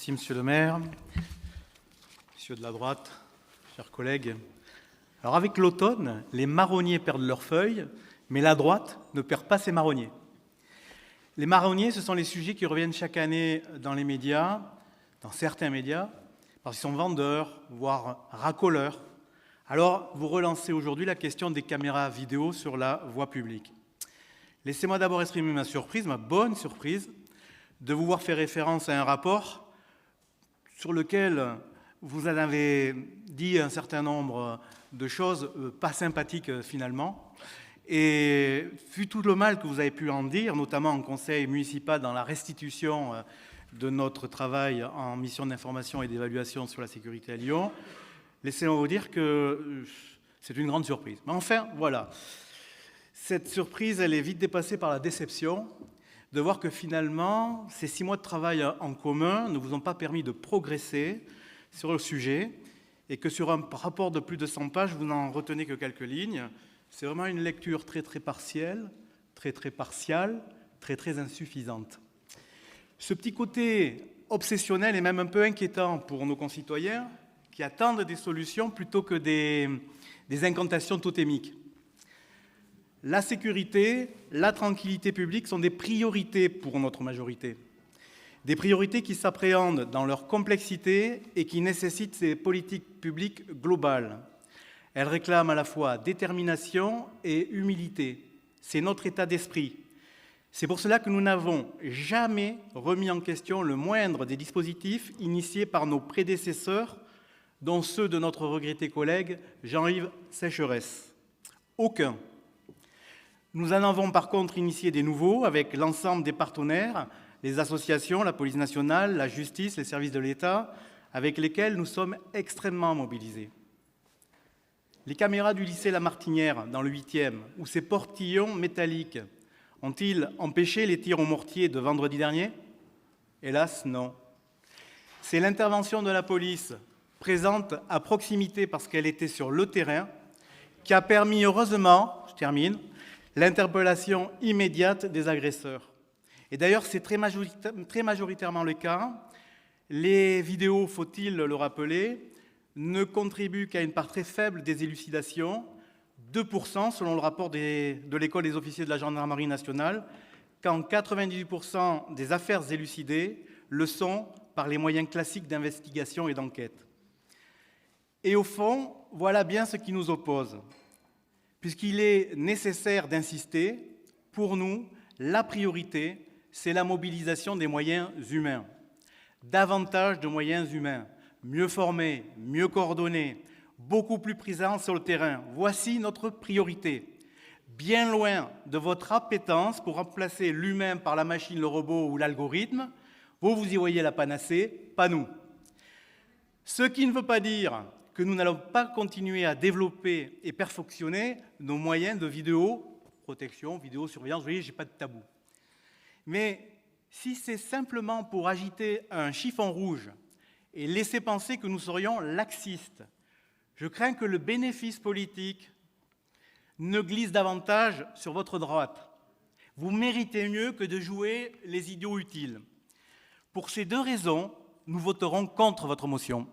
Merci, Monsieur le maire, Messieurs de la droite, chers collègues. Alors, avec l'automne, les marronniers perdent leurs feuilles, mais la droite ne perd pas ses marronniers. Les marronniers, ce sont les sujets qui reviennent chaque année dans les médias, dans certains médias, parce qu'ils sont vendeurs, voire racoleurs. Alors, vous relancez aujourd'hui la question des caméras vidéo sur la voie publique. Laissez-moi d'abord exprimer ma surprise, ma bonne surprise, de vous voir faire référence à un rapport sur lequel vous en avez dit un certain nombre de choses pas sympathiques finalement. Et vu tout le mal que vous avez pu en dire, notamment en conseil municipal dans la restitution de notre travail en mission d'information et d'évaluation sur la sécurité à Lyon, laissez-moi vous dire que c'est une grande surprise. Mais enfin, voilà. Cette surprise, elle est vite dépassée par la déception de voir que finalement, ces 6 mois de travail en commun ne vous ont pas permis de progresser sur le sujet et que sur un rapport de plus de 100 pages, vous n'en retenez que quelques lignes. C'est vraiment une lecture très partielle, très partiale, très insuffisante. Ce petit côté obsessionnel est même un peu inquiétant pour nos concitoyens qui attendent des solutions plutôt que des incantations totémiques. La sécurité, la tranquillité publique sont des priorités pour notre majorité. Des priorités qui s'appréhendent dans leur complexité et qui nécessitent des politiques publiques globales. Elles réclament à la fois détermination et humilité. C'est notre état d'esprit. C'est pour cela que nous n'avons jamais remis en question le moindre des dispositifs initiés par nos prédécesseurs, dont ceux de notre regretté collègue Jean-Yves Sécheresse. Aucun. Nous en avons par contre initié des nouveaux avec l'ensemble des partenaires, les associations, la police nationale, la justice, les services de l'État, avec lesquels nous sommes extrêmement mobilisés. Les caméras du lycée La Martinière, dans le 8e, ou ces portillons métalliques, ont-ils empêché les tirs au mortier de vendredi dernier? Hélas, non. C'est l'intervention de la police, présente à proximité parce qu'elle était sur le terrain, qui a permis, heureusement, je termine, l'interpellation immédiate des agresseurs. Et d'ailleurs, c'est très majoritairement le cas. Les vidéos, faut-il le rappeler, ne contribuent qu'à une part très faible des élucidations, 2% selon le rapport de l'École des officiers de la gendarmerie nationale, quand 98% des affaires élucidées le sont par les moyens classiques d'investigation et d'enquête. Et au fond, voilà bien ce qui nous oppose. Puisqu'il est nécessaire d'insister, pour nous, la priorité, c'est la mobilisation des moyens humains. Davantage de moyens humains, mieux formés, mieux coordonnés, beaucoup plus présents sur le terrain. Voici notre priorité. Bien loin de votre appétence pour remplacer l'humain par la machine, le robot ou l'algorithme, vous y voyez la panacée, pas nous. Ce qui ne veut pas dire que nous n'allons pas continuer à développer et perfectionner nos moyens de vidéoprotection, vidéosurveillance. Vous voyez, je n'ai pas de tabou. Mais si c'est simplement pour agiter un chiffon rouge et laisser penser que nous serions laxistes, je crains que le bénéfice politique ne glisse davantage sur votre droite. Vous méritez mieux que de jouer les idiots utiles. Pour ces 2 raisons, nous voterons contre votre motion.